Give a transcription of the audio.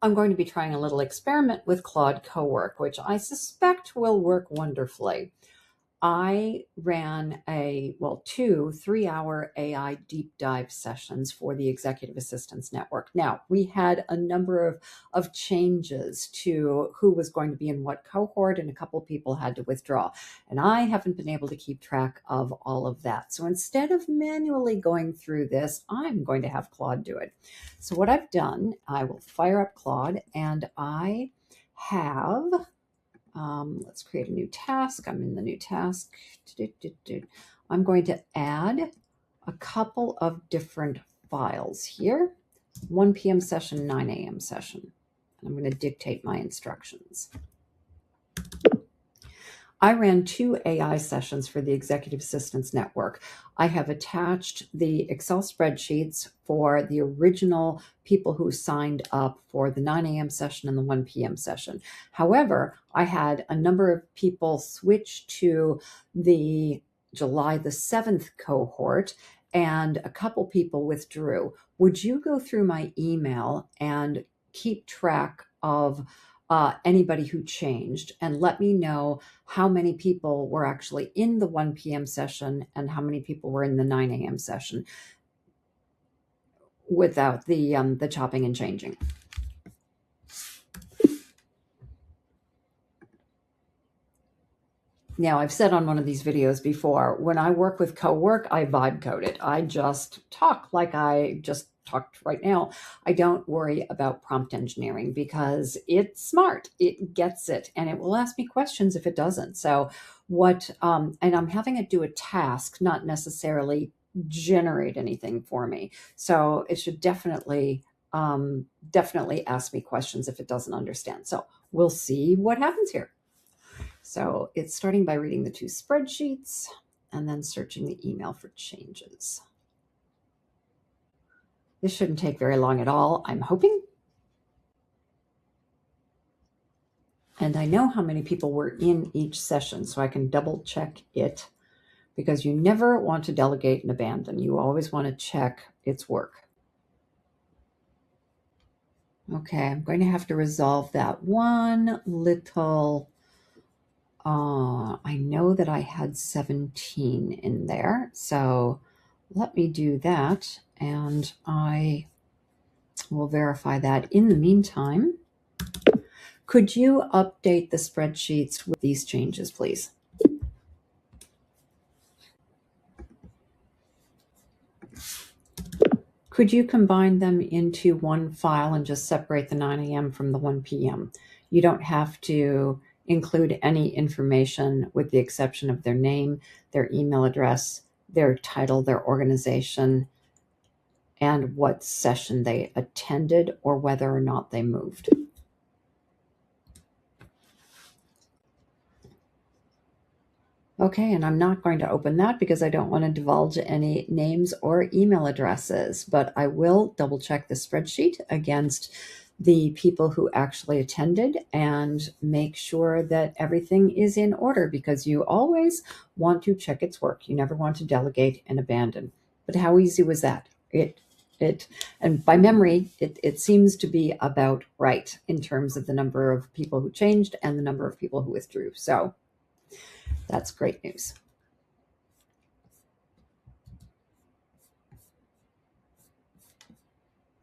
I'm going to be trying a little experiment with Claude Cowork, which I suspect will work wonderfully. I ran two 3-hour AI deep dive sessions for the Executive Assistance Network. Now, we had a number of changes to who was going to be in what cohort, and a couple of people had to withdraw. And I haven't been able to keep track of all of that. So instead of manually going through this, I'm going to have Claude do it. So what I've done, I will fire up Claude, and I have... let's create a new task. I'm in the new task. I'm going to add a couple of different files here. 1 p.m. session, 9 a.m. session. I'm going to dictate my instructions. I ran 2 AI sessions for the Executive Assistance Network. I have attached the Excel spreadsheets for the original people who signed up for the 9 a.m. session and the 1 p.m. session. However, I had a number of people switch to the July the 7th cohort, and a couple people withdrew. Would you go through my email and keep track of anybody who changed, and let me know how many people were actually in the 1 p.m. session and how many people were in the 9 a.m. session without the chopping and changing. Now, I've said on one of these videos before, when I work with Cowork, I vibe code it. I just talk like I just talked right now. I don't worry about prompt engineering because it's smart. It gets it, and it will ask me questions if it doesn't. So and I'm having it do a task, not necessarily generate anything for me. So it should definitely ask me questions if it doesn't understand. So we'll see what happens here. So it's starting by reading the 2 spreadsheets and then searching the email for changes. This shouldn't take very long at all, I'm hoping. And I know how many people were in each session, so I can double check it, because you never want to delegate and abandon. You always want to check its work. Okay, I'm going to have to resolve that one little... I know that I had 17 in there, so let me do that, and I will verify that. In the meantime, could you update the spreadsheets with these changes, please? Could you combine them into one file and just separate the 9 a.m. from the 1 p.m.? You don't have to include any information with the exception of their name, their email address, their title, their organization, and what session they attended or whether or not they moved. Okay, and I'm not going to open that because I don't want to divulge any names or email addresses, but I will double check the spreadsheet against the people who actually attended and make sure that everything is in order, because you always want to check its work. You never want to delegate and abandon. But how easy was that? And by memory, it seems to be about right in terms of the number of people who changed and the number of people who withdrew. So that's great news.